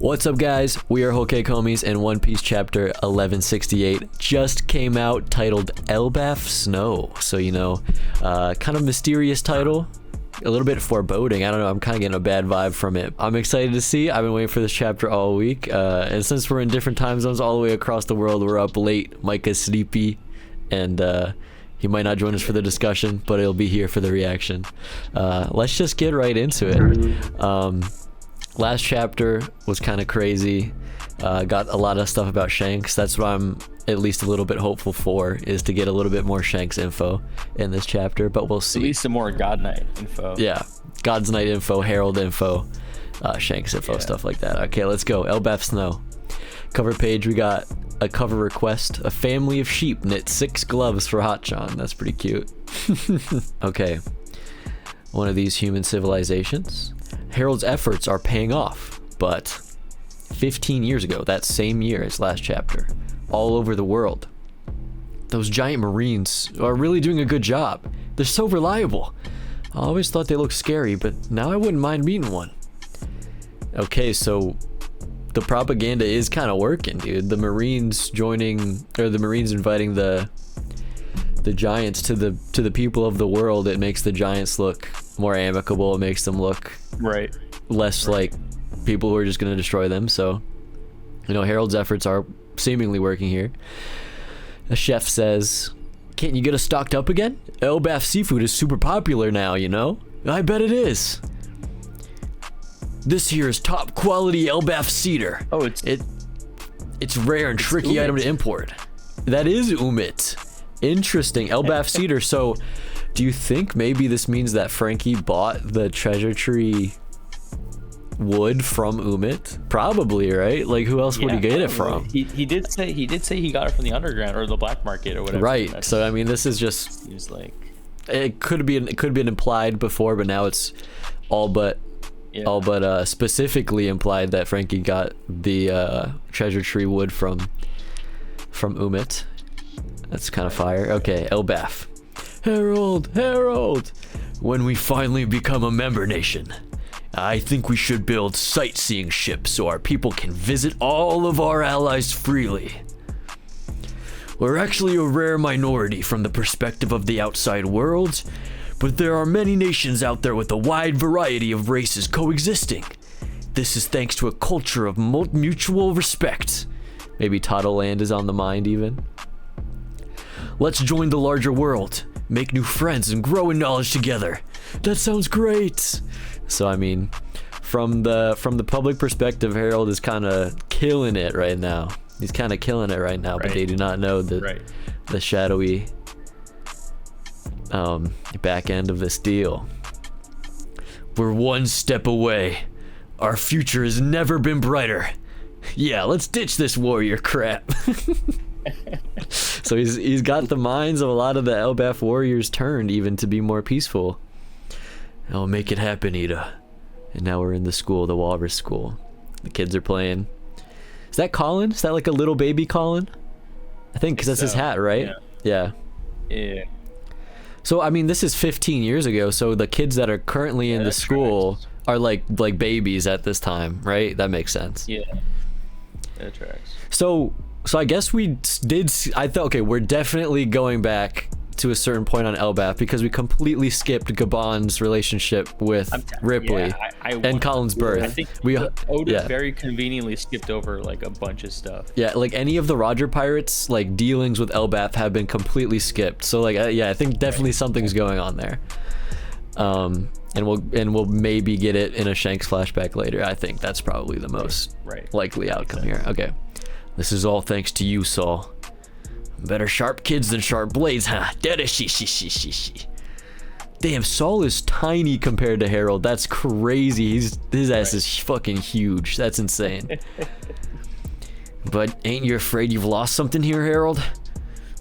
What's up, guys? We are Hokage Homies, and One Piece chapter 1168 just came out, titled Elbaph Snow. So, you know, kind of mysterious title, a little bit foreboding. I don't know, I'm kind of getting a bad vibe from it. I'm excited to see. I've been waiting for this chapter all week, and since we're in different time zones all the way across the world, we're up late. Micah's sleepy, and he might not join us for the discussion, but he'll be here for the reaction. Let's just get right into it. Last chapter was kind of crazy. Got a lot of stuff about Shanks. That's what I'm at least a little bit hopeful for, is to get a little bit more Shanks info in this chapter, but we'll see. At least some more God Knight info. Yeah, God's Knight info, Harald info, Shanks info, stuff like that. Okay, let's go. Elbaph Snow. Cover page, we got a cover request. A family of sheep knit 6 gloves for Hotchan. That's pretty cute. Okay. One of these human civilizations. Harald's efforts are paying off, but 15 years ago, that same year as last chapter, all over the world, those giant marines are really doing a good job. They're so reliable. I always thought they looked scary, but now I wouldn't mind meeting one. Okay, so the propaganda is kind of working, dude. The marines joining, or the marines inviting the giants to the people of the world. It makes the giants look more amicable. It makes them look less like people who are just going to destroy them. So, you know, Harald's efforts are seemingly working here. A chef says, "Can't you get us stocked up again? Elbaph seafood is super popular now, you know." "I bet it is. This here is top quality Elbaph cedar. Oh, it's rare and tricky item to import." That is Umit. Interesting. Elbaph cedar. So do you think maybe this means that Frankie bought the treasure tree wood from Umit? Probably, right? Like, who else would he get it from? He did say he got it from the underground or the black market or whatever. Right. So I mean, this is just, seems like it could have been implied before, but now it's all but specifically implied that Frankie got the treasure tree wood from Umit. That's kind of fire. Okay, Elbaph. Harald! When we finally become a member nation, I think we should build sightseeing ships so our people can visit all of our allies freely. We're actually a rare minority from the perspective of the outside world, but there are many nations out there with a wide variety of races coexisting. This is thanks to a culture of mutual respect. Maybe Toddleland is on the mind even. Let's join the larger world, make new friends, and grow in knowledge together. That sounds great. So I mean, from the public perspective, Harald is kind of killing it right now. He's kind of killing it right now, but they do not know the shadowy back end of this deal. We're one step away. Our future has never been brighter. Yeah, let's ditch this warrior crap. So he's got the minds of a lot of the Elbaph warriors turned even to be more peaceful. I'll make it happen, Ida. And now we're in the school, the Walrus School. The kids are playing. Is that Colin? Is that like a little baby Colin? I think, because that's his hat, right? Yeah. So I mean, this is 15 years ago, so the kids that are currently in the school are like babies at this time, right? That makes sense. Yeah, that tracks. So I guess we did. I thought, okay, we're definitely going back to a certain point on Elbaph because we completely skipped Gabon's relationship with Ripley and Colin's birth. I think Oda very conveniently skipped over like a bunch of stuff. Yeah, like any of the Roger Pirates like dealings with Elbaph have been completely skipped. So like I think definitely something's going on there. And we'll maybe get it in a Shanks flashback later. I think that's probably the most likely outcome here. Okay. This is all thanks to you, Saul. Better sharp kids than sharp blades, huh? Damn, Saul is tiny compared to Harald. That's crazy. His ass is fucking huge. That's insane. But ain't you afraid you've lost something here, Harald?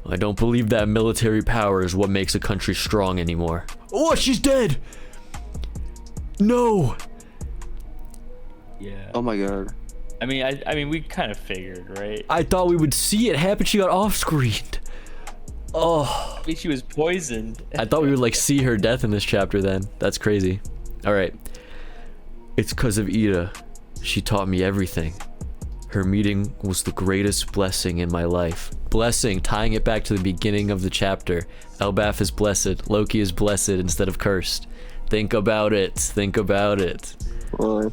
I don't believe that military power is what makes a country strong anymore. Oh, she's dead! No! Yeah. Oh my god. I mean, we kind of figured, right? I thought we would see it happen. She got off-screened. Oh. I mean, she was poisoned. I thought we would like see her death in this chapter then. That's crazy. All right. It's because of Ida. She taught me everything. Her meeting was the greatest blessing in my life. Blessing, tying it back to the beginning of the chapter. Elbaph is blessed. Loki is blessed instead of cursed. Think about it. Think about it. Well,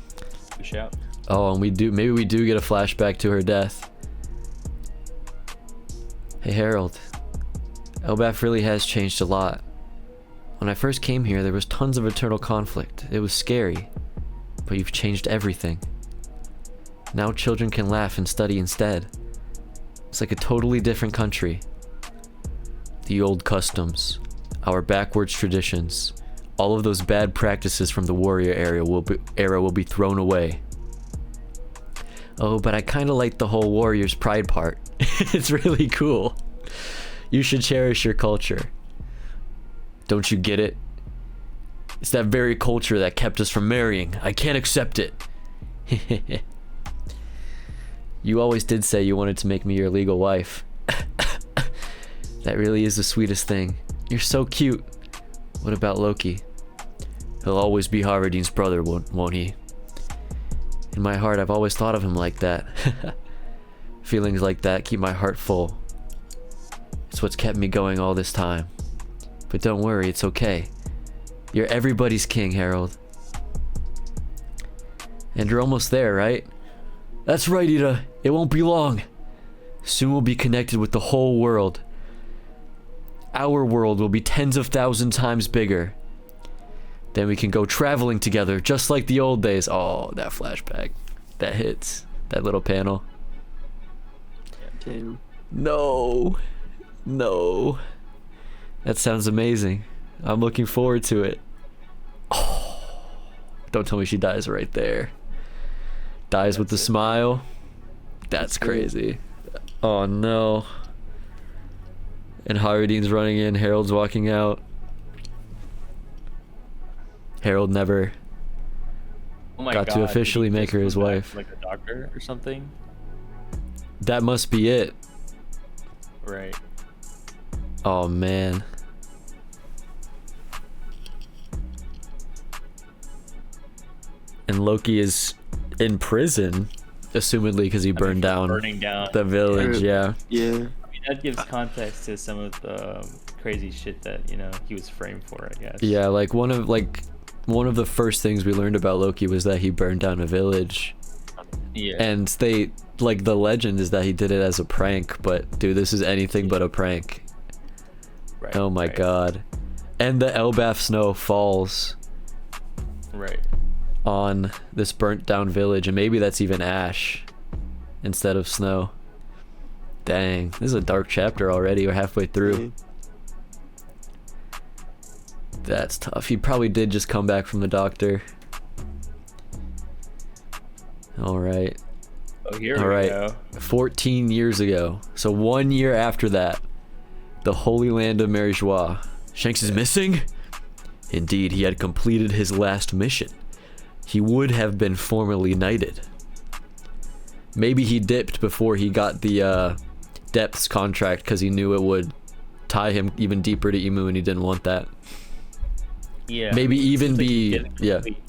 Shout. Oh, and maybe we do get a flashback to her death. Hey Harold, Elbaph really has changed a lot. When I first came here, there was tons of internal conflict. It was scary, but you've changed everything. Now children can laugh and study instead. It's like a totally different country. The old customs, our backwards traditions, all of those bad practices from the warrior era will be thrown away. Oh, but I kind of like the whole warrior's pride part. It's really cool. You should cherish your culture. Don't you get it? It's that very culture that kept us from marrying. I can't accept it. You always did say you wanted to make me your legal wife. That really is the sweetest thing. You're so cute. What about Loki? He'll always be Harald's brother, won't he? In my heart, I've always thought of him like that. Feelings like that keep my heart full. It's what's kept me going all this time. But don't worry, it's okay. You're everybody's king, Harald. And you're almost there, right? That's right, Ida. It won't be long. Soon we'll be connected with the whole world. Our world will be tens of thousands times bigger. Then we can go traveling together, just like the old days. Oh, that flashback. That hits. That little panel. damn. No. No. That sounds amazing. I'm looking forward to it. Oh. Don't tell me she dies right there. Dies with a smile. That's crazy. Oh no. And Harald's running in, Harold's walking out. Harold never Oh my got God, to did officially he make just her come his back wife. like a doctor or something? That must be it. Right. Oh man. And Loki is in prison, assumedly because he burned down burning down the village. Yeah. Yeah. I mean, that gives context to some of the crazy shit that he was framed for, I guess. Yeah, like one of the first things we learned about Loki was that he burned down a village. Yeah. And they like the legend is that he did it as a prank, but dude, this is anything but a prank. Right, Oh my right, god. And the Elbaph snow falls Right. on this burnt down village, and maybe that's even ash instead of snow. Dang, this is a dark chapter already. We're halfway through. That's tough. He probably did just come back from the doctor. All right. Oh, here All we right. go. 14 years ago. So 1 year after that, the Holy Land of Marijois. Shanks is missing? Indeed, he had completed his last mission. He would have been formally knighted. Maybe he dipped before he got the depths contract because he knew it would tie him even deeper to Emu and he didn't want that. Yeah. Maybe even Seems like he be... didn't Yeah. complete-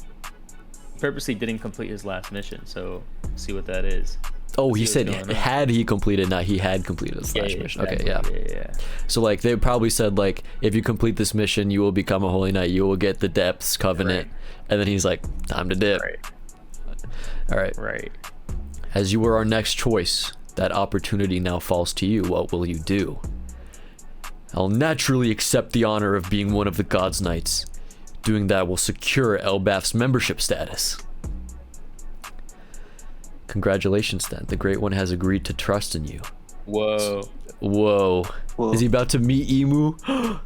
Purposely didn't complete his last mission, so see what that is. Oh, he See said what's going on. had he completed, not he had completed his last mission. Okay, yeah. Yeah. So like they probably said like if you complete this mission you will become a holy knight, you will get the depths covenant. Right. And then he's like, time to dip. Right. All right. Right. As you were our next choice, that opportunity now falls to you. What will you do? I'll naturally accept the honor of being one of the God's Knights. Doing that will secure Elbaph's membership status. Congratulations then. The Great One has agreed to trust in you. Whoa. Whoa. Whoa. Is he about to meet Emu? Think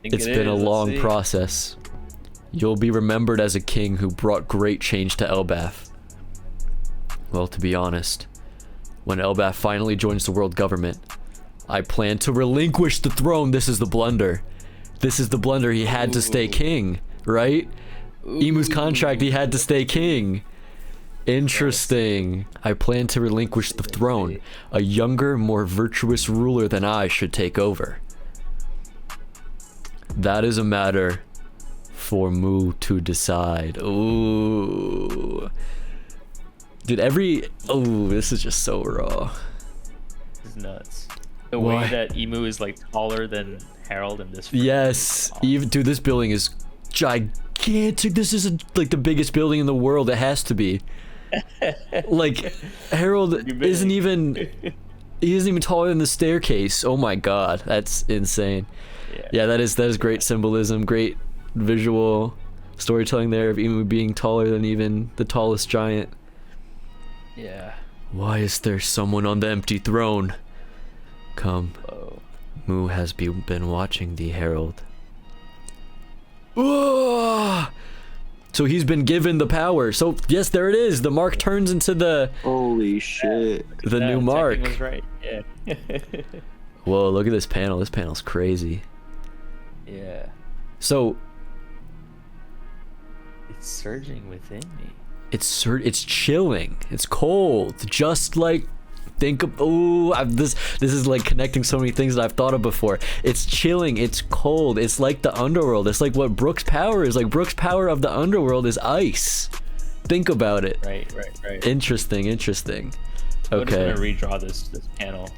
It's it been a is. Let's long see. process. You'll be remembered as a king who brought great change to Elbaph. Well, to be honest, when Elbaph finally joins the world government, I plan to relinquish the throne. This is the blunder. This is the blunder. He had to stay king, right? Emu's contract, he had to stay king. Interesting. I plan to relinquish the throne. A younger, more virtuous ruler than I should take over. That is a matter for Mu to decide. Ooh. Dude, this is just so raw. This is nuts. The Why? way that Emu is like taller than Harold in this. Yes, even dude, this building is gigantic. This is like the biggest building in the world. It has to be. Like Harold isn't even. He isn't even taller than the staircase. Oh my god, that's insane. Yeah, that is great symbolism, great visual storytelling there of Emu being taller than even the tallest giant. Yeah. Why is there someone on the empty throne? Come. Whoa. Mu has been watching thee, Harold. Whoa! So he's been given the power. So yes, there it is. The mark turns into the Holy shit. the new mark. Was right. Yeah. Whoa, look at this panel. This panel's crazy. Yeah. So It's surging within me. it's chilling. It's cold. Just like this is like connecting so many things that I've thought of before. It's chilling, it's cold, it's like the underworld. It's like what Brook's power is. Like Brook's power of the underworld is ice. Think about it. Right. Interesting. I'm just Okay. gonna redraw this panel.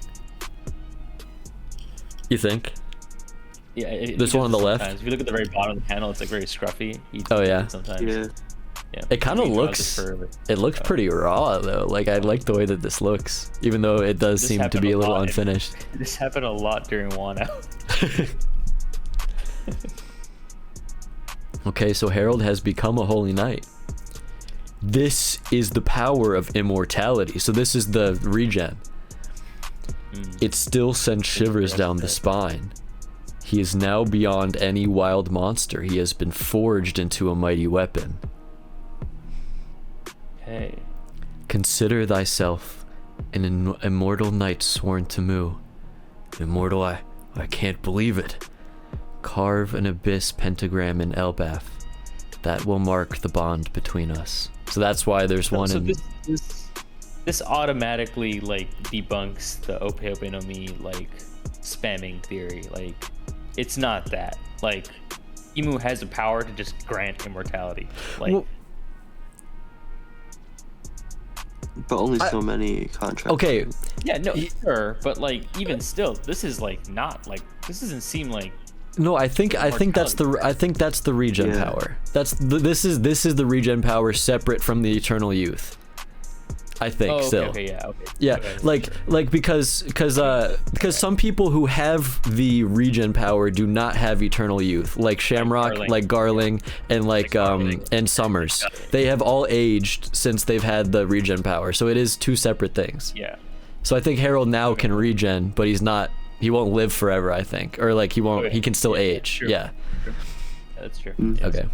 You think? Yeah. This one on the left? If you look at the very bottom of the panel, it's like very scruffy. Oh, yeah. Sometimes. Yeah. Yeah. It kind of Redraw looks. this for- It looks pretty raw though. Like I like the way that this looks, even though it does This seem to happened be a a little lot. unfinished. This happened a lot during Wano. Okay, so Harold has become a holy knight. This is the power of immortality. So this is the regen. It still sends shivers down the spine. He is now beyond any wild monster. He has been forged into a mighty weapon. Hey. Consider thyself an immortal knight sworn to Mu. Immortal, I can't believe it. Carve an abyss pentagram in Elbaph. That will mark the bond between us. So that's why there's one in... This automatically like debunks the Ope Ope no Mi like spamming theory. Like it's not that. Like Emu has the power to just grant immortality. Like Well, But only so many contracts. okay, yeah, no, sure, but like even still, this is like not like this doesn't seem like no, I think that's the regen Yeah. power. This is the regen power separate from the eternal youth. I think okay, still. okay, yeah, okay. Yeah, Okay. like because some people who have the regen power do not have eternal youth, like Shamrock, Garling. like Garling, and like Garling. and Summers. They have all aged since they've had the regen power, so it is two separate things. Yeah. So I think Harold now can regen, but he won't live forever, I think, or like he can still age. true. Yeah. That's true. Mm. Yes. Okay.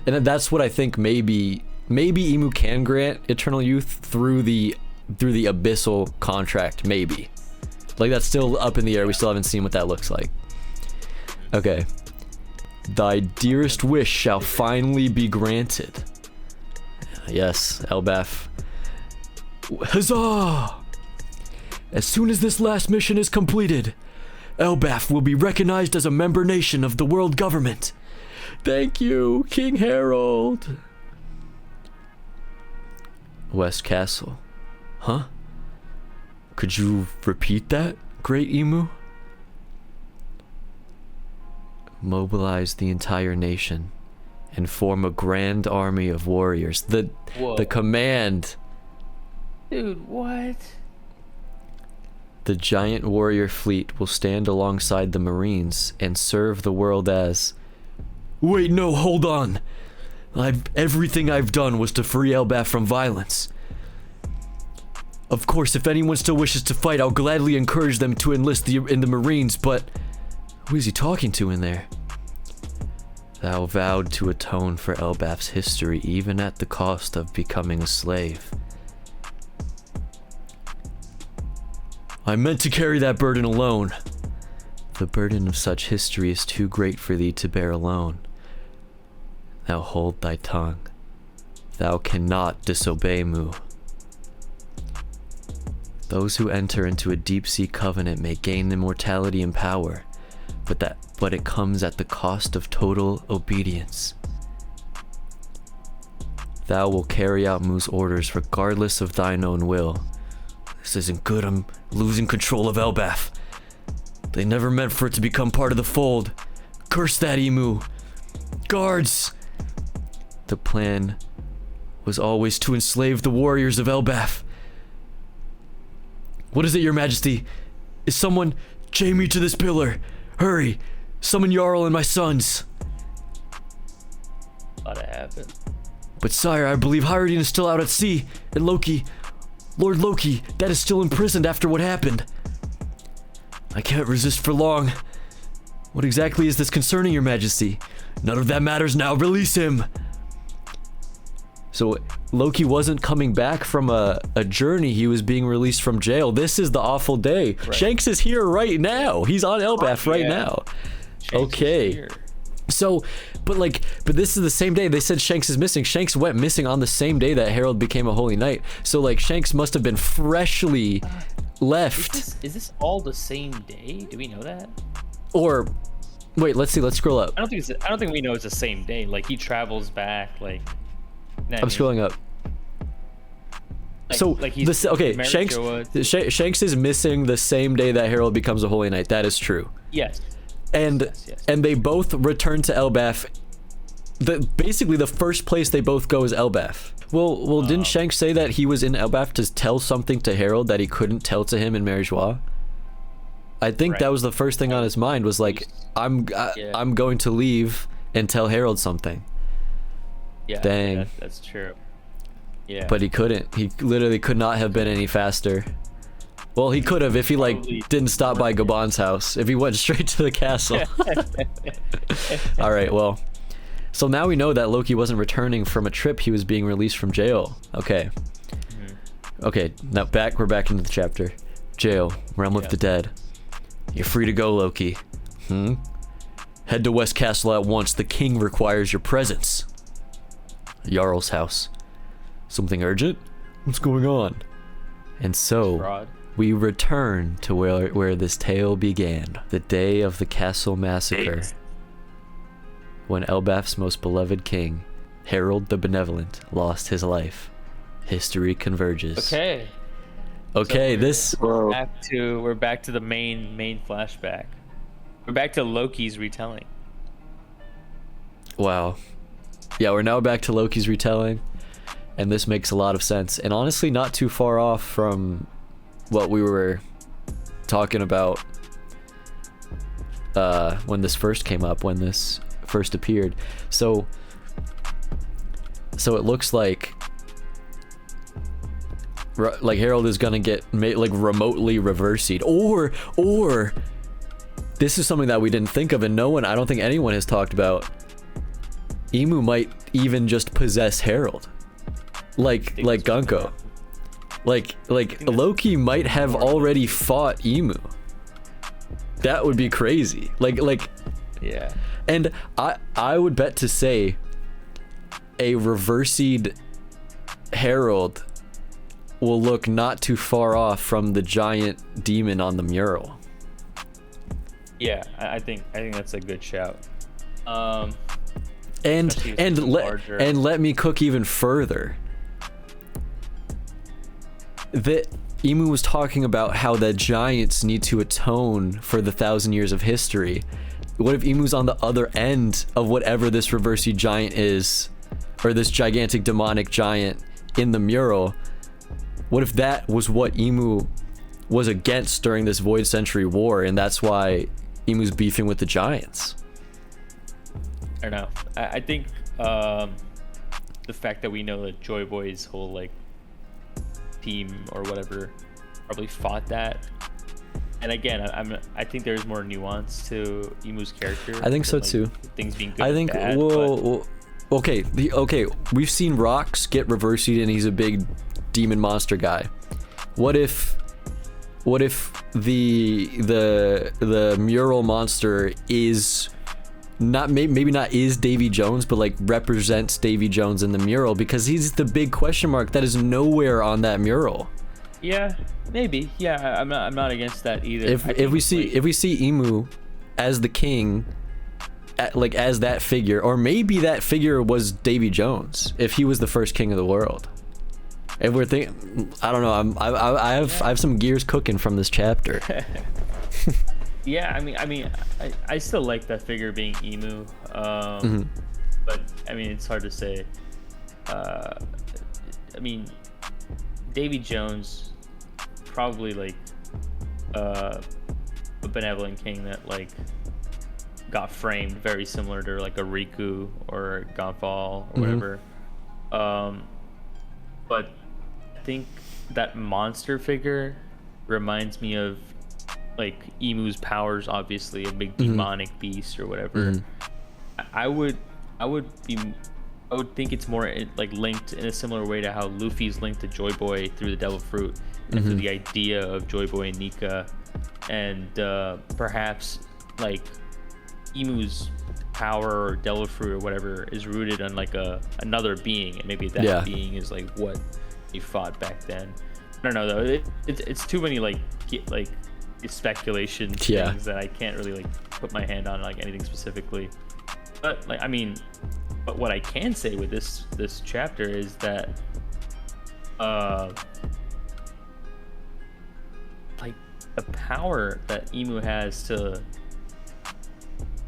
And then that's what I think maybe Emu can grant eternal youth through the abyssal contract, maybe. Like that's still up in the air. We still haven't seen what that looks like. Okay. Thy dearest wish shall finally be granted. Yes, Elbaph. Huzzah! As soon as this last mission is completed, Elbaph will be recognized as a member nation of the world government. Thank you, King Harold. West Castle. Huh? Could you repeat that, Great Emu? Mobilize the entire nation and form a grand army of warriors. Whoa. The command. Dude, what? The giant warrior fleet will stand alongside the Marines and serve the world as... Wait, no, hold on. Everything I've done was to free Elbaph from violence. Of course, if anyone still wishes to fight, I'll gladly encourage them to enlist in the Marines, but... Who is he talking to in there? Thou vowed to atone for Elbaph's history even at the cost of becoming a slave. I meant to carry that burden alone. The burden of such history is too great for thee to bear alone. Now hold thy tongue. Thou cannot disobey Mu. Those who enter into a deep-sea covenant may gain immortality and power, but it comes at the cost of total obedience. Thou will carry out Mu's orders regardless of thine own will. This isn't good. I'm losing control of Elbaph. They never meant for it to become part of the fold. Curse that Emu. Guards! The plan was always to enslave the warriors of Elbaph. What is it, your majesty? Is someone... chain me to this pillar. Hurry. Summon Jarl and my sons. About to happen. But sire, I believe Harald is still out at sea. And Loki... Lord Loki, that is still imprisoned after what happened. I can't resist for long. What exactly is this concerning, your majesty? None of that matters now. Release him. So Loki wasn't coming back from a journey. He was being released from jail. This is the awful day. Right. Shanks is here right now. He's on Elbaph right now. Shanks okay. So, but this is the same day. They said Shanks is missing. Shanks went missing on the same day that Harald became a holy knight. So like Shanks must have been freshly left. Is this all the same day? Do we know that? Or wait, let's see. Let's scroll up. I don't think we know it's the same day. Like he travels back. Like I'm scrolling up. So like he's okay. Shanks is missing the same day that Harald becomes a holy knight. That is true. Yes. And yes. And they both return to Elbaph. Basically the first place they both go is Elbaph. Well, didn't Shanks say that he was in Elbaph to tell something to Harald that he couldn't tell to him in Marijois? I think that was the first thing on his mind was like, I'm going to leave and tell Harald something. Yeah, dang. That's true. Yeah. But he couldn't. He literally could not have been any faster. Well, he could have if he like didn't stop by Gabon's house. If he went straight to the castle. All right, well. So now we know that Loki wasn't returning from a trip. He was being released from jail. Okay. Okay, now we're back into the chapter. Jail, realm of the dead. You're free to go, Loki. Head to West Castle at once. The king requires your presence. Jarl's house. Something urgent? What's going on? And so we return to where this tale began. The day of the castle massacre. When Elbaph's most beloved king, Harald the Benevolent, lost his life. History converges. Okay. Okay, so we're back to the main flashback. We're back to Loki's retelling. Wow. Yeah, we're now back to Loki's retelling, and this makes a lot of sense. And honestly, not too far off from what we were talking about when this first came up, when this first appeared. So it looks like Harald is gonna get remotely reversi'd, or this is something that we didn't think of, and I don't think anyone has talked about. Emu might even just possess Harald, like Gunko. Like Loki might have already fought Emu. That would be crazy. Yeah. And I would bet to say a reversi'd Harald will look not too far off from the giant demon on the mural. Yeah, I think that's a good shout. And let me cook even further. The Emu was talking about how the giants need to atone for the 1,000 years of history. What if Emu's on the other end of whatever this reversi'd giant is, or this gigantic demonic giant in the mural? What if that was what Emu was against during this Void Century War, and that's why Emu's beefing with the giants? I don't know. I think the fact that we know that Joy Boy's whole team or whatever probably fought that. And again, I think there's more nuance to Emu's character. I think so too. Things being good. I think bad, okay. We've seen Rox get reversi'd, and he's a big demon monster guy. What if the mural monster is not maybe not is Davy Jones, but represents Davy Jones in the mural, because he's the big question mark that is nowhere on that mural. Yeah, maybe. Yeah, I'm not against that either. If we see Emu as the king, like as that figure, or maybe that figure was Davy Jones if he was the first king of the world. If we're thinking, I don't know, I have some gears cooking from this chapter. Yeah, I still like that figure being Emu, but I mean it's hard to say. I mean, Davy Jones probably like a benevolent king that like got framed very similar to like a Riku or a Gonfal or whatever. But I think that monster figure reminds me of like Emu's powers, obviously a big demonic beast or whatever. I would think it's more like linked in a similar way to how Luffy's linked to Joy Boy through the Devil Fruit and through the idea of Joy Boy and Nika, and perhaps like Emu's power or Devil Fruit or whatever is rooted on like another being, and maybe that being is like what he fought back then. I don't know though. It's too many like speculation things that I can't really like put my hand on like anything specifically. But like but what I can say with this chapter is that like the power that Emu has to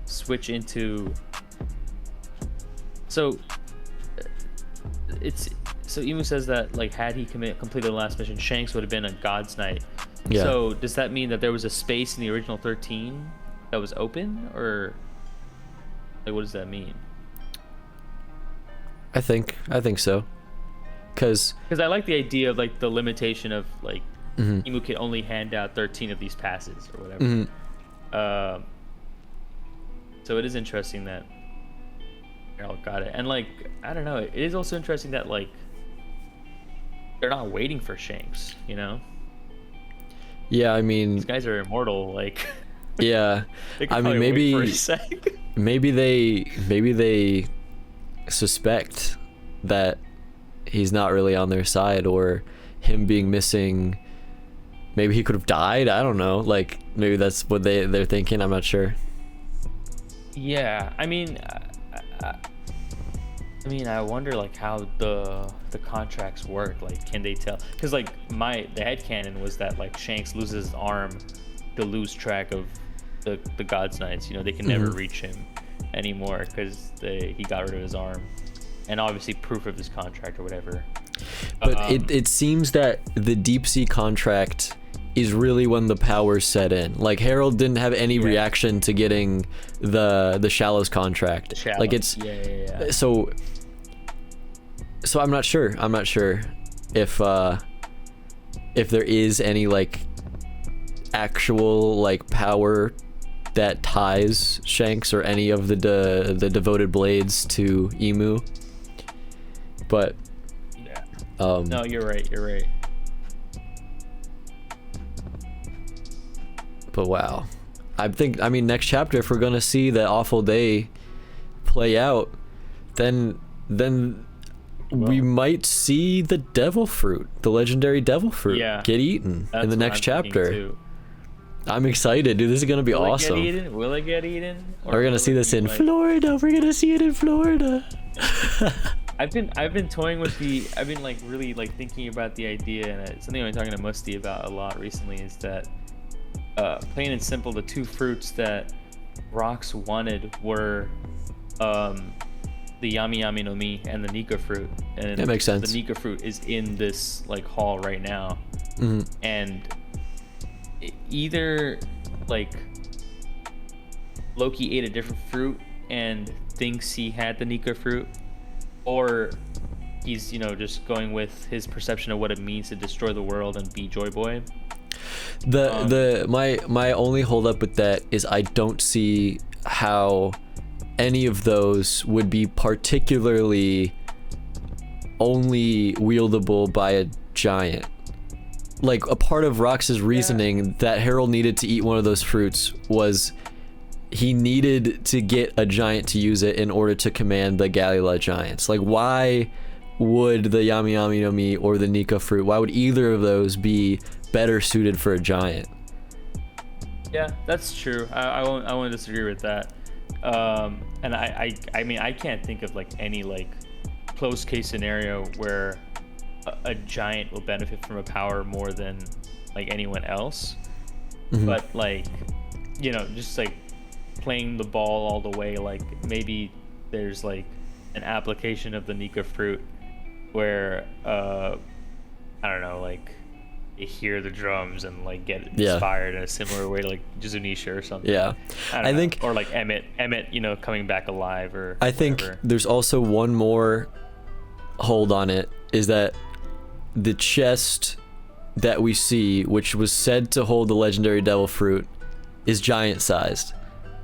switch into, so Emu says that like had he completed the last mission, Shanks would have been a God's Knight. So does that mean that there was a space in the original 13 that was open, or like what does that mean? I think so, because I like the idea of like the limitation of like Emu can only hand out 13 of these passes or whatever. So it is interesting that Harald got it, and like I don't know, it is also interesting that like they're not waiting for Shanks, you know? Yeah, I mean, these guys are immortal, like. Yeah, I mean maybe they suspect that he's not really on their side, or him being missing, maybe he could have died. I don't know, like maybe that's what they're thinking. I'm not sure. Yeah, I mean I wonder like how the contracts work. Like, can they tell? Because like the headcanon was that like Shanks loses his arm to lose track of the God's Knights. You know, they can never reach him anymore because he got rid of his arm, and obviously proof of his contract or whatever. But it seems that the deep sea contract is really when the powers set in. Like Harald didn't have any reaction to getting the Shallows contract. Like it's so I'm not sure if there is any like actual like power that ties Shanks or any of the devoted blades to Emu. But no, you're right. But wow, I mean next chapter, if we're gonna see the awful day play out, then we might see the devil fruit, the legendary devil fruit, get eaten in the next chapter. I'm excited, dude. This is gonna be awesome. Will it get eaten? We're gonna see this in Florida. We're gonna see it in Florida. I've been toying with I've been like really like thinking about the idea, and it's something I've been talking to Musty about a lot recently, is that plain and simple, the two fruits that Rox wanted were the Yami Yami no Mi and the Nika fruit. And that makes sense. The Nika fruit is in this like hall right now, and either like Loki ate a different fruit and thinks he had the Nika fruit, or he's just going with his perception of what it means to destroy the world and be Joy Boy. My only hold up with that is I don't see how any of those would be particularly only wieldable by a giant. Like, a part of Rox's reasoning that Harald needed to eat one of those fruits was he needed to get a giant to use it in order to command the Galila giants. Like, why would the Yami Yami no Mi or the Nika fruit, why would either of those be better suited for a giant? Yeah, that's true. I won't disagree with that. And I mean, I can't think of like any like close case scenario where a giant will benefit from a power more than like anyone else. But like, you know, just like playing the ball all the way, like maybe there's like an application of the Nika fruit where I don't know, like you hear the drums and like get inspired in a similar way to like Juzunisha or something. Yeah, I think, or like Emmett, you know, coming back alive or I think whatever. There's also one more hold on it, is that the chest that we see, which was said to hold the legendary devil fruit, is giant sized.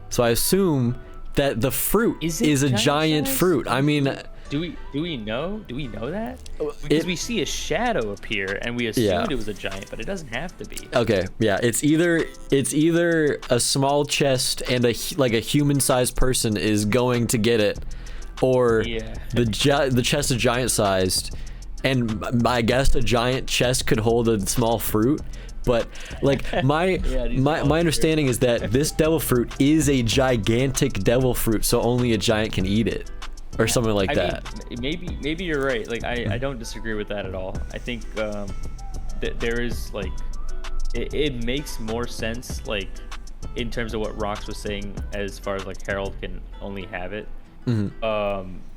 So I assume that the fruit is a giant fruit. I mean, do we know that? Because we see a shadow appear and we assumed it was a giant, but it doesn't have to be. Okay, yeah, it's either a small chest and a human-sized person is going to get it, or the chest is giant-sized, and I guess a giant chest could hold a small fruit. But like my understanding is that this devil fruit is a gigantic devil fruit, so only a giant can eat it, or something like that. Mean, maybe you're right. Like I don't disagree with that at all. I think there is like it makes more sense like in terms of what Rox was saying as far as like Harald can only have it.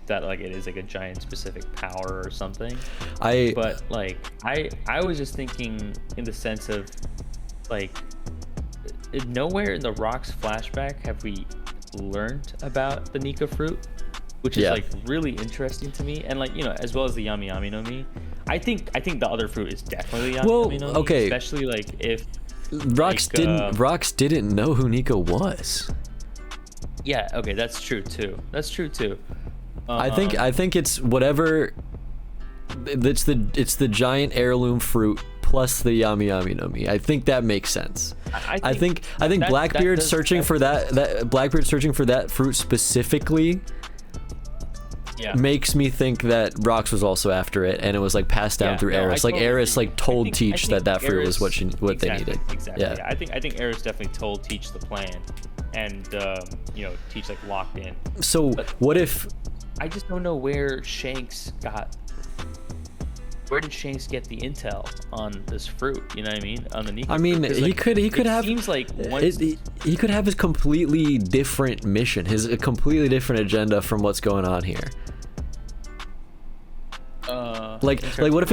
That like it is like a giant specific power or something. But like I was just thinking in the sense of like nowhere in the Rox flashback have we learned about the Nika fruit, which is like really interesting to me, and like, you know, as well as the Yami Yami no Mi. I think the other fruit is definitely Yami Yami no Mi, okay, especially like if Rox didn't know who Nika was. Yeah, okay, that's true too. I think it's whatever. It's the giant heirloom fruit plus the Yami Yami no Mi. I think that makes sense. I think Blackbeard searching for that fruit specifically makes me think that Rox was also after it, and it was like passed down through Eris. Like Eris like told Teach that fruit was what they needed. Exactly. Yeah. I think Eris definitely told Teach the plan, and you know, Teach like locked in. So what if? I just don't know where Shanks did Shanks get the intel on this fruit? You know what I mean? On the Nika. I mean, fruit? he could have. Seems like he could have his completely different mission, a completely different agenda from what's going on here. Like what if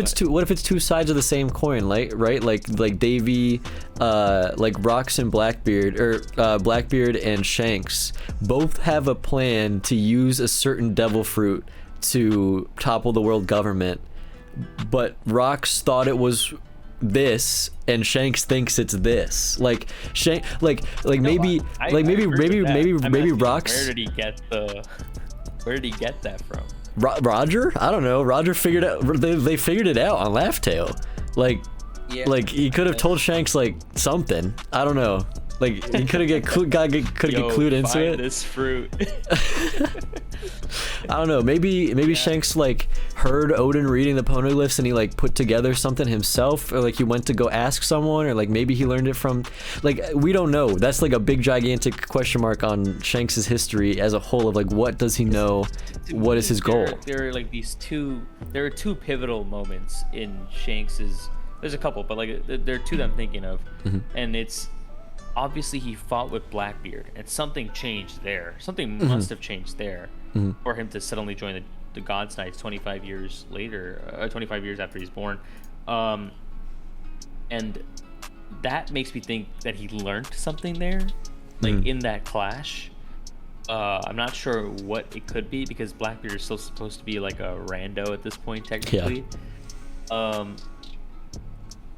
it's two sides of the same coin, right? Like Davy, like Rox and Blackbeard, or Blackbeard and Shanks both have a plan to use a certain devil fruit to topple the world government, but Rox thought it was this and Shanks thinks it's this. Like maybe Rox. Where did he get that from? Roger? I don't know. Roger figured out. They figured it out on Laugh Tale. Like he could have told Shanks like something. I don't know. Like he could have get clued into it. This fruit. I don't know. Maybe Shanks like heard Odin reading the poneglyphs and he like put together something himself, or like he went to go ask someone, or like maybe he learned it from. Like we don't know. That's like a big gigantic question mark on Shanks's history as a whole of like what does he know, what is his goal. There are like there are two pivotal moments in Shanks's. There's a couple, but like there are two that I'm thinking of, and it's. Obviously he fought with Blackbeard and something changed there. Something must have changed there for him to suddenly join the God's Knights 25 years later, 25 years after he's born. And that makes me think that he learned something there, like in that clash. I'm not sure what it could be because Blackbeard is still supposed to be like a rando at this point technically. Yeah.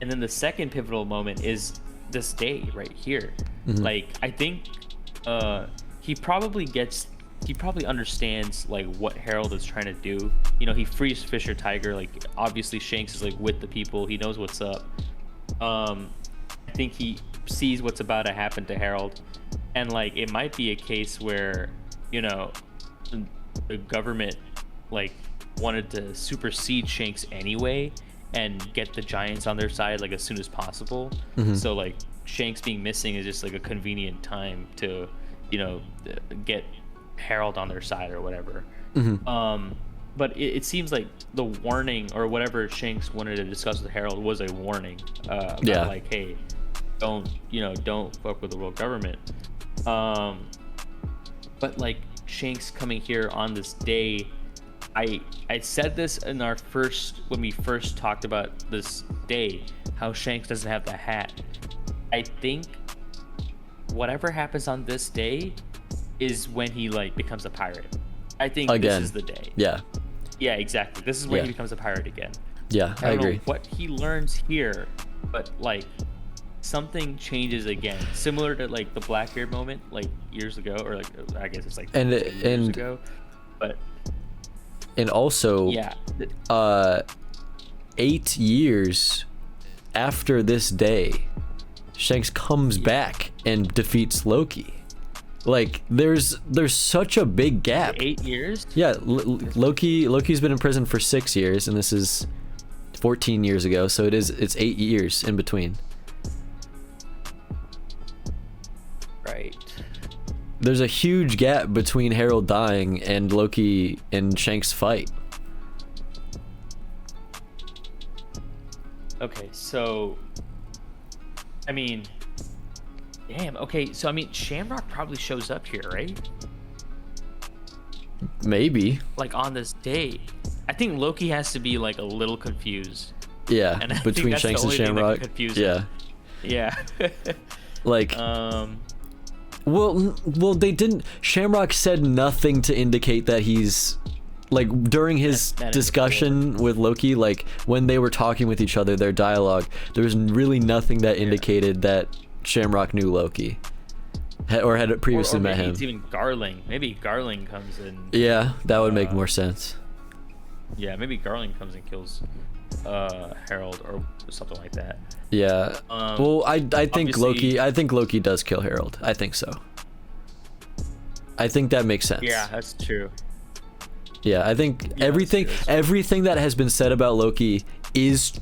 And then the second pivotal moment is this day right here. Like I think he probably understands like what Harald is trying to do. You know, he frees Fisher Tiger. Like obviously Shanks is like with the people, he knows what's up. I think he sees what's about to happen to Harald, and like it might be a case where, you know, the government like wanted to supersede Shanks anyway and get the giants on their side like as soon as possible. So like Shanks being missing is just like a convenient time to, you know, get Harold on their side or whatever. Mm-hmm. But it seems like the warning or whatever Shanks wanted to discuss with Harold was a warning. About Yeah. like, hey, don't fuck with the world government. But like Shanks coming here on this day, I said this in when we first talked about this day, how Shanks doesn't have the hat. I think whatever happens on this day is when he like becomes a pirate. I think Again. This is the day. Yeah. Yeah, exactly. This is when he becomes a pirate again. Yeah, I don't agree. know what he learns here, but like something changes again, similar to like the Blackbeard moment, like years ago, or like I guess it's like years ago. But also, yeah, 8 years after this day, Shanks comes back and defeats Loki. Like there's such a big gap. 8 years. Yeah, Loki's been in prison for 6 years, and this is 14 years ago, so it's 8 years in between. Right. There's a huge gap between Harold dying and Loki and Shanks' fight. Okay, so I mean, damn. Okay, so I mean, Shamrock probably shows up here, right? Maybe. Like on this day, I think Loki has to be like a little confused. Yeah, And I think between that's the Shanks and only thing that Shamrock. could confuse Yeah. him. Yeah. Like, well, they didn't. Shamrock said nothing to indicate that he's like during his That is discussion with Loki, like when they were talking with each other, their dialogue, there was really nothing that indicated that Shamrock knew Loki or had previously or met maybe him. it's even Garling. Maybe Garling comes in. Yeah, that would make more sense. Yeah, maybe Garling comes and kills Harold or something like that. Yeah. Well, I think obviously- Loki does kill Harold. I think so. I think that makes sense. Yeah, that's true. Yeah, I think Yeah, everything that's true. everything that has been said about Loki is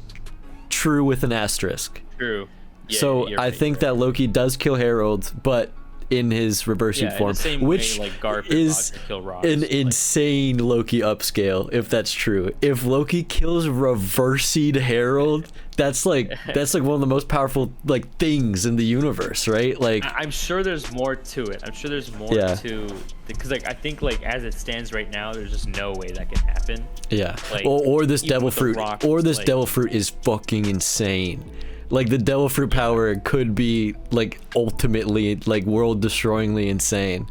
true with an asterisk. True. Yeah, So you're I right, think you're that Loki does kill Harold, but in his reversi'd right. Yeah, form, in the same which way, like Garp and is Roger kill Ross, an like- insane Loki upscale. If that's true, if Loki kills reversi'd Harold, that's like one of the most powerful like things in the universe, right? Like, I'm sure there's more to it. I'm sure there's more Yeah. to because like I think like as it stands right now, there's just no way that can happen. yeah, Like, or this even devil with the fruit, Rock, or this like- devil fruit is fucking insane. Like the devil fruit power could be like ultimately like world destroyingly insane.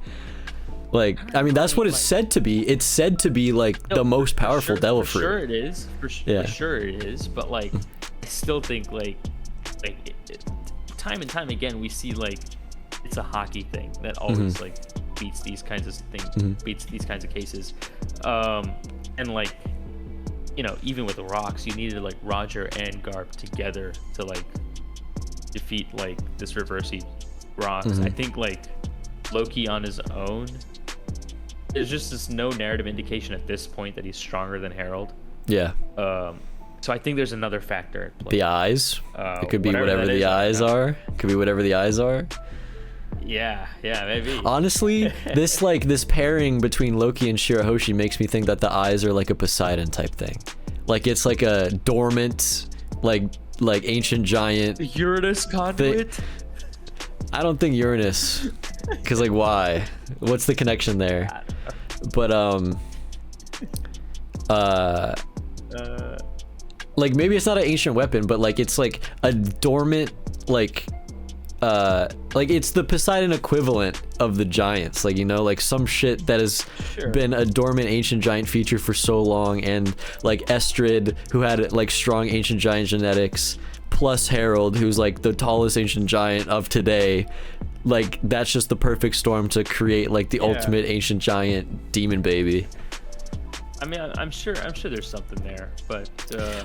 Like, I mean, that's what it's said to be. It's said to be like the most powerful devil fruit. For sure it is. Yeah. For sure it is. But like, I still think like time and time again we see like it's a hockey thing that always like beats these kinds of things, beats these kinds of cases, and like. You know, even with the Rocks, you needed like Roger and Garp together to like defeat like this reversi'd Rocks. I think like Loki on his own, there's just no narrative indication at this point that he's stronger than Harold. Yeah. So I think there's another factor at play. The eyes. It could be whatever whatever that the is, I eyes don't know. are. Could be whatever the eyes are. Yeah, maybe. Honestly, this pairing between Loki and Shirahoshi makes me think that the eyes are like a Poseidon type thing. Like it's like a dormant, like ancient giant. Uranus conduit. I don't think Uranus, because like why? What's the connection there? But like maybe it's not an ancient weapon, but like it's like a dormant like it's the Poseidon equivalent of the giants, like, you know, like some shit that has been a dormant ancient giant feature for so long, and like Estrid, who had like strong ancient giant genetics, plus Harold, who's like the tallest ancient giant of today. Like that's just the perfect storm to create like the ultimate ancient giant demon baby. I mean, I'm sure there's something there, but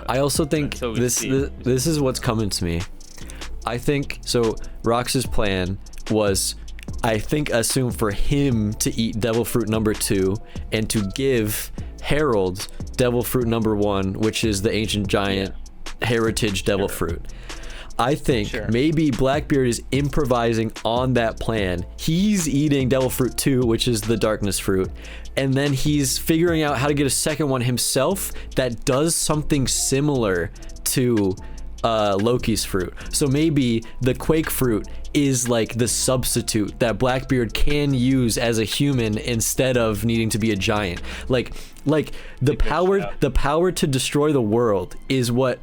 I also think until we this see it, this is what's coming to me. I think so. Rox's plan was, I think, assume for him to eat devil fruit number 2 and to give Harold devil fruit number 1, which is the ancient giant heritage devil fruit. I think Sure. maybe Blackbeard is improvising on that plan. He's eating Devil Fruit 2, which is the darkness fruit, and then he's figuring out how to get a second one himself that does something similar to Loki's fruit. So maybe the Quake fruit is like the substitute that Blackbeard can use as a human instead of needing to be a giant. Like the power to destroy the world is what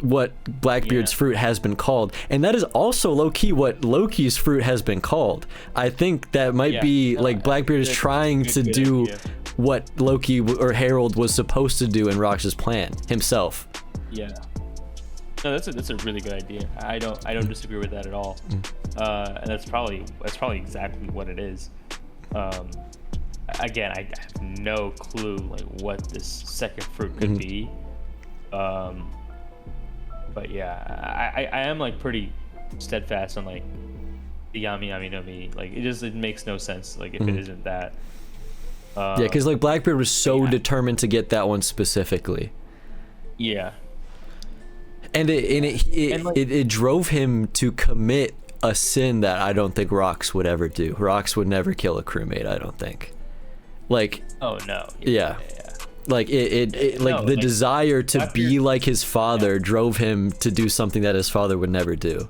Blackbeard's fruit has been called, and that is also low-key what Loki's fruit has been called. I think that might be like Blackbeard is trying to do what Loki or Harald was supposed to do in Rox's plan himself. Yeah. No, that's a really good idea. I don't disagree with that at all. And that's probably exactly what it is. Again, I have no clue like what this second fruit could be. But yeah, I am like pretty steadfast on like the Yami Yami no Mi. Like it makes no sense like if it isn't that. Yeah, because like Blackbeard was so determined to get that one specifically. Yeah. And it drove him to commit a sin that I don't think Rox would ever do. Rox would never kill a crewmate, I don't think. Like. Oh no. Yeah. Like the desire to be like his father drove him to do something that his father would never do.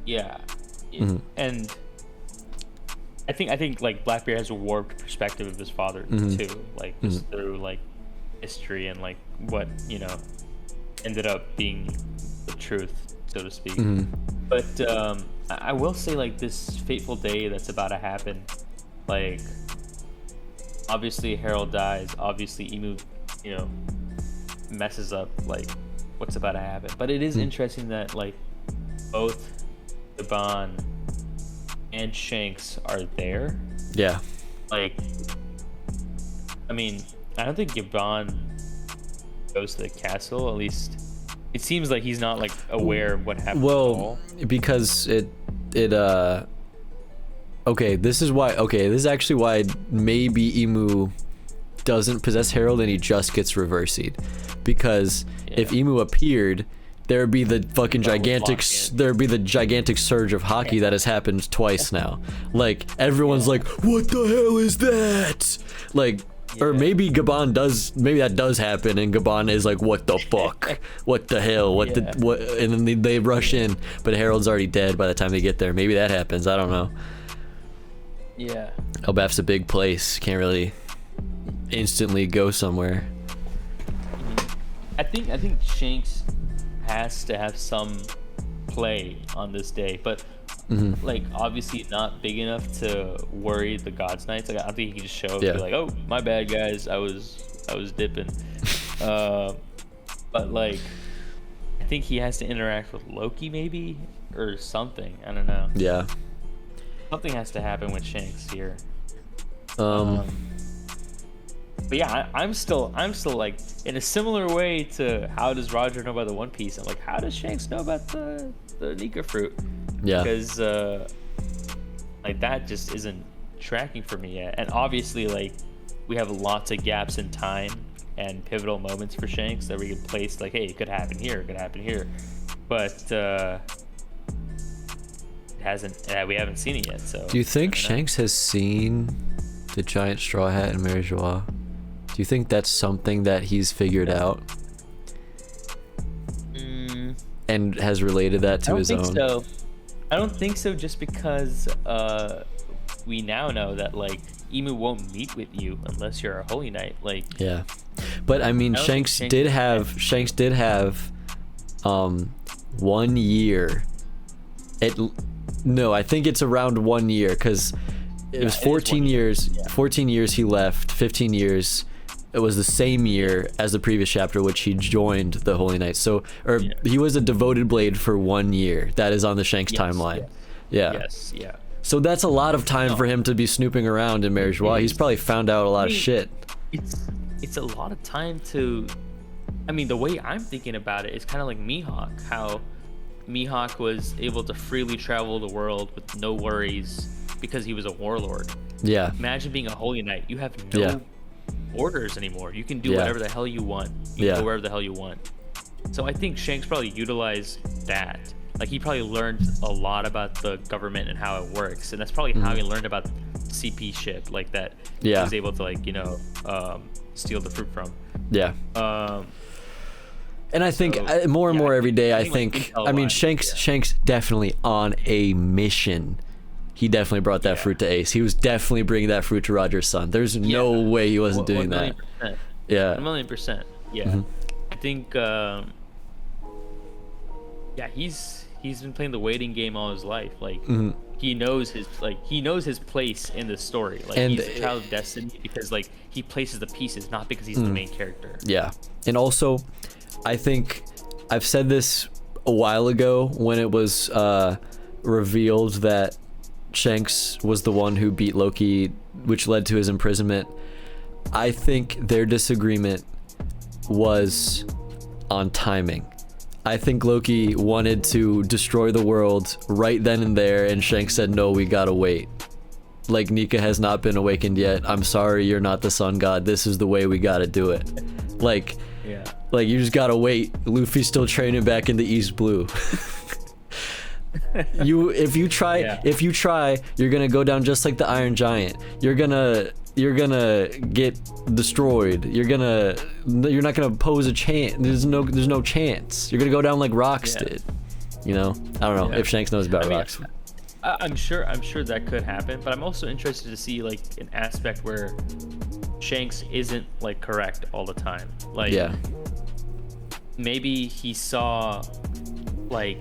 Yeah. And I think like Blackbeard has a warped perspective of his father too, like just through like history and like what ended up being the truth, so to speak. But I will say like this fateful day that's about to happen, like obviously Harald dies, obviously Emu messes up like what's about to happen, but it is interesting that like both Gabon and Shanks are there. Yeah. Like I mean, I don't think Gabon goes to the castle, at least it seems like he's not like aware of what happened at all. Because this is actually why maybe Emu doesn't possess Harald and he just gets reversi'd, because if Emu appeared, there'd be the fucking gigantic surge of hockey that has happened twice now. Like everyone's like, what the hell is that? Like or maybe that does happen and Gabon is like, what the fuck? What the hell? What? And then they rush in, but Harald's already dead by the time they get there. Maybe that happens. I don't know. Yeah. Elbaph's a big place. Can't really instantly go somewhere. I think Shanks has to have some play on this day, but like obviously not big enough to worry the God's Knights. Like I think he can just show up and be like, oh, my bad guys, I was dipping. But like I think he has to interact with Loki maybe or something. I don't know. Yeah. Something has to happen with Shanks here. But yeah, I'm still like in a similar way to how does Roger know about the One Piece? I'm like, how does Shanks know about the Nika fruit? Yeah. Because like that just isn't tracking for me yet. And obviously like we have lots of gaps in time and pivotal moments for Shanks that we can place like, hey, it could happen here, it could happen here. But we haven't seen it yet. So do you think Shanks has seen the giant straw hat in Mary Joie? Do you think that's something that he's figured out and has related that to his own? So. I don't think so, just because we now know that like Emu won't meet with you unless you're a Holy Knight. Like yeah, but I mean Shanks did have 1 year. I think it's around 1 year because it was 14 years. 14 years he left. 15 years. It was the same year as the previous chapter, which he joined the Holy Knights. So, he was a devoted blade for 1 year. That is on the Shanks timeline. Yeah. Yes. Yeah. So that's a lot of time for him to be snooping around in Mary Joie. He's probably found out a lot of shit. It's a lot of time to. I mean, the way I'm thinking about it is kind of like Mihawk. How Mihawk was able to freely travel the world with no worries because he was a warlord. Yeah. Imagine being a Holy Knight. You have no orders anymore. You can do whatever the hell you want. You can go wherever the hell you want. So I think Shanks probably utilized that. Like he probably learned a lot about the government and how it works, and that's probably how he learned about CP ship, like that. Yeah. He was able to like steal the fruit from. Yeah. And I think more and more every day, I think I mean, Shanks definitely on a mission. He definitely brought that fruit to Ace. He was definitely bringing that fruit to Roger's son. There's no way he wasn't doing that. Yeah. 1,000,000%. Yeah. I think he's been playing the waiting game all his life. Like he knows his place in the story. Like he's a child of destiny because like he places the pieces, not because he's the main character. Yeah. And also, I think I've said this a while ago when it was revealed that Shanks was the one who beat Loki, which led to his imprisonment. I think their disagreement was on timing. I think Loki wanted to destroy the world right then and there, and Shanks said, no, we gotta wait. Like, Nika has not been awakened yet. I'm sorry, you're not the sun god. This is the way we gotta do it. Like, you just gotta wait. Luffy's still training back in the East Blue. If you try, you're gonna go down just like the Iron Giant. You're gonna get destroyed. You're not gonna pose a chance. There's no chance. You're gonna go down like Rocks did. You know, I don't know if Shanks knows about Rocks. I'm sure that could happen, but I'm also interested to see like an aspect where Shanks isn't like correct all the time. Like maybe he saw like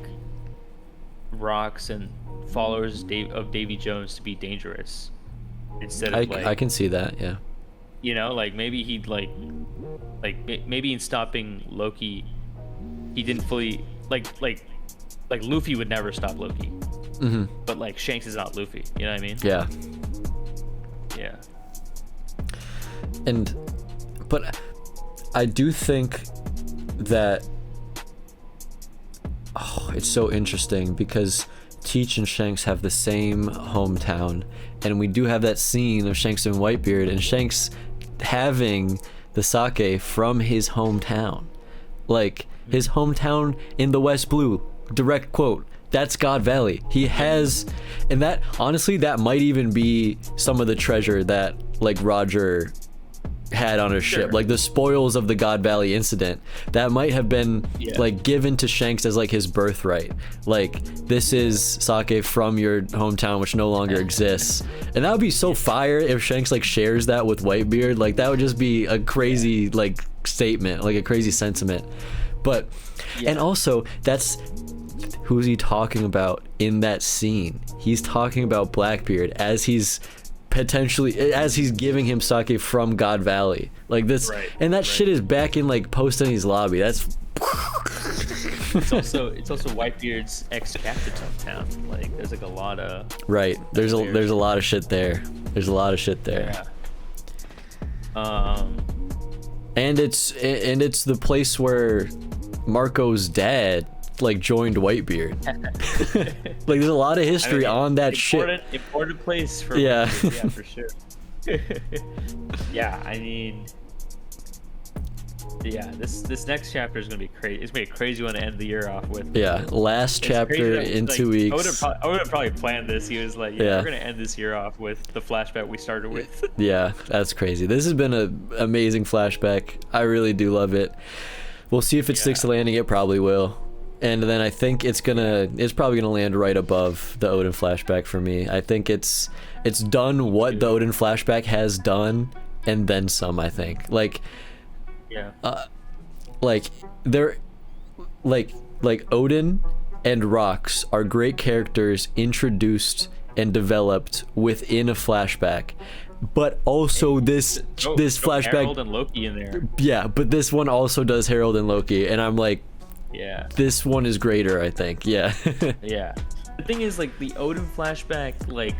Rocks and followers of Davy Jones to be dangerous instead of I can see that, yeah. You know, like maybe he'd like maybe in stopping Loki, he didn't fully like Luffy would never stop Loki. But like Shanks is not Luffy, you know what I mean? Yeah. Yeah. But I do think that it's so interesting because Teach and Shanks have the same hometown, and we do have that scene of Shanks and Whitebeard, and Shanks having the sake from his hometown, like his hometown in the West Blue. Direct quote. That's God Valley. He has, and that honestly, that might even be some of the treasure that like Roger had on his ship, like the spoils of the God Valley incident. That might have been like given to Shanks as like his birthright. Like, this is sake from your hometown, which no longer exists. And that would be so fire if Shanks like shares that with Whitebeard. Like, that would just be a crazy like statement, like a crazy sentiment. But and also, that's who's he talking about in that scene? He's talking about Blackbeard as he's giving him sake from God Valley, like this, and that shit is back in like Post-Denny's lobby. That's it's also Whitebeard's ex-captain's hometown. Like, there's like a lot of there's a lot of shit there. There's a lot of shit there. And it's the place where Marco's dad like joined Whitebeard. Like, there's a lot of history on that ship. Important place for Whitebeard, for sure. I mean, this next chapter is gonna be crazy. It's gonna be a crazy one to end the year off with. Last chapter in 2 weeks. I would have probably planned this. He was like, we're gonna end this year off with the flashback we started with. That's crazy. This has been an amazing flashback. I really do love it. We'll see if it sticks to landing. It probably will. And then I think it's probably gonna land right above the Odin flashback for me. I think it's done what the Odin flashback has done, and then some. I think like they're like Odin and Rox are great characters introduced and developed within a flashback, but also this flashback. Harald and Loki in there. Yeah, but this one also does Harald and Loki, and I'm like, this one is greater, I think. Yeah. The thing is, like, the Odin flashback, like,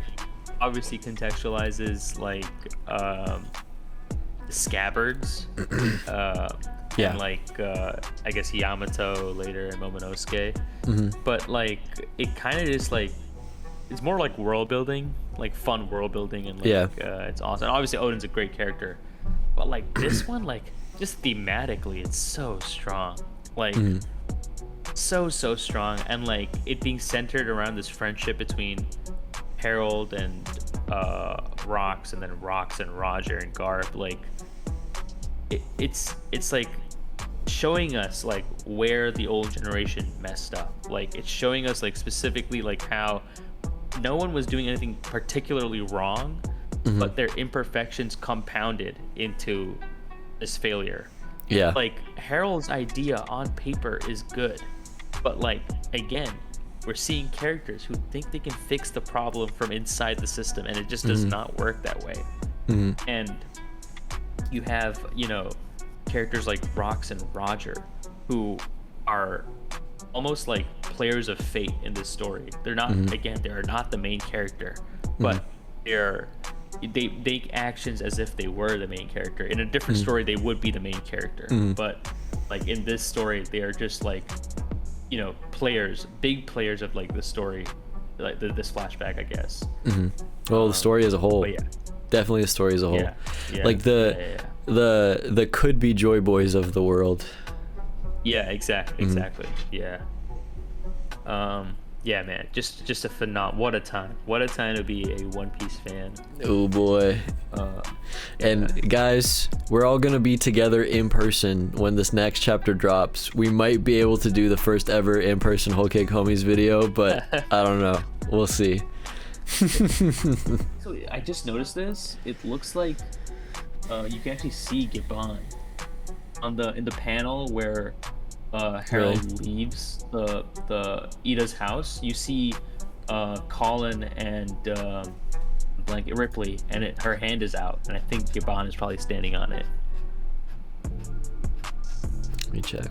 obviously contextualizes like scabbards. And like I guess Yamato later and Momonosuke. But like it kind of just like it's more like world building, like fun world building, and like it's awesome. And obviously Odin's a great character, but like this one, like just thematically, it's so strong. Like so strong, and like it being centered around this friendship between Harold and Rox, and then Rox and Roger and Garp. Like it's like showing us like where the old generation messed up. Like it's showing us like specifically like how no one was doing anything particularly wrong, but their imperfections compounded into this failure. Yeah. Like Harold's idea on paper is good, but like again, we're seeing characters who think they can fix the problem from inside the system, and it just does not work that way. And you have, you know, characters like Rox and Roger who are almost like players of fate in this story. They're not, again, they are not the main character, but they make actions as if they were the main character. In a different story, they would be the main character, but like in this story, they are just like, you know, players, big players of like the story, like this flashback, I guess. Well, the story as a whole. But yeah. Definitely the story as a whole. Yeah. Like the could be Joy Boys of the world. Yeah, exactly. Yeah. Yeah, man. Just a what a time. What a time to be a One Piece fan. Oh boy. And guys, we're all gonna be together in person when this next chapter drops. We might be able to do the first ever in-person Whole Cake Homies video, but I don't know. We'll see. So I just noticed this. It looks like you can actually see Gibbon in the panel where Harold leaves the Ida's house. You see Colin and Blanket Ripley, and her hand is out, and I think Gibbon is probably standing on it. Let me check.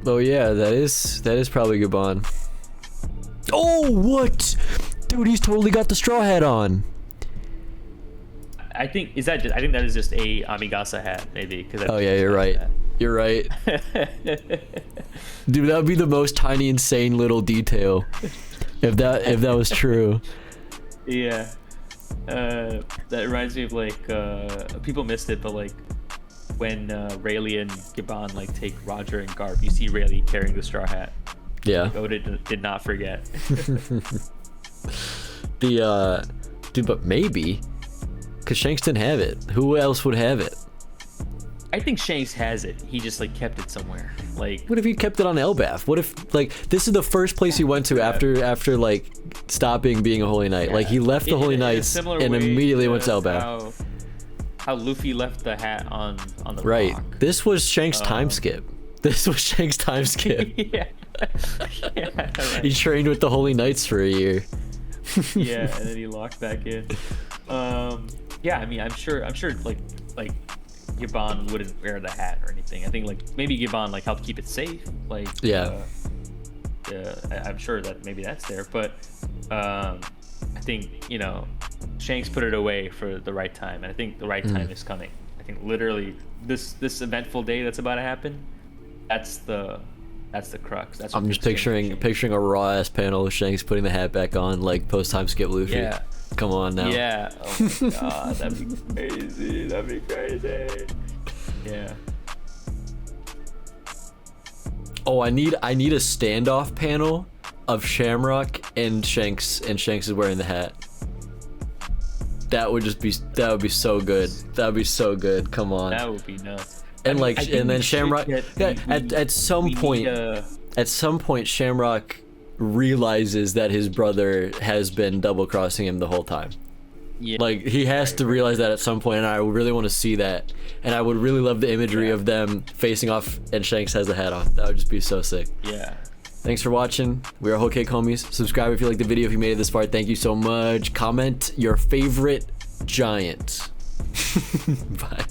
Oh yeah, that is probably Gibbon. Oh, what? Dude, he's totally got the straw hat on. I think that is just a Amigasa hat, maybe. Oh yeah, you're right. You're right. Dude, that would be the most tiny, insane little detail if that was true. Yeah. That reminds me of like people missed it, but like when Rayleigh and Gibbon like take Roger and Garp, you see Rayleigh carrying the straw hat. Yeah. Oda did not forget. Dude, but maybe, because Shanks didn't have it. Who else would have it? I think Shanks has it. He just like kept it somewhere. Like, what if he kept it on Elbaph? What if like this is the first place he went to after like stopping being a Holy Knight? Like he left the Holy Knights and immediately went to Elbaph. How Luffy left the hat on the right. rock. This was Shanks' time skip. This was Shanks' time skip. Yeah. Yeah, right. He trained with the Holy Knights for a year. Yeah, and then he locked back in. Yeah, I mean, I'm sure like Gibbon wouldn't wear the hat or anything. I think like maybe Gibbon like helped keep it safe. Like I'm sure that maybe that's there, but I think, you know, Shanks put it away for the right time, and I think the right time is coming. I think literally this eventful day that's about to happen, that's the crux. That's what I'm just picturing a raw ass panel of Shanks putting the hat back on, like post time skip Luffy. Yeah. Come on now. Yeah. Oh my god, that'd be crazy. That'd be crazy. Yeah. Oh, I need a standoff panel of Shamrock and Shanks is wearing the hat. That would be so good. That would be so good. Come on. That would be nuts. And and then Shamrock at some point Shamrock realizes that his brother has been double crossing him the whole time. Yeah. Like he has to realize that at some point, and I really want to see that. And I would really love the imagery of them facing off and Shanks has the hat on. That would just be so sick. Yeah. Thanks for watching. We are Whole Cake Homies. Subscribe if you like the video, if you made it this far. Thank you so much. Comment your favorite giant. Bye.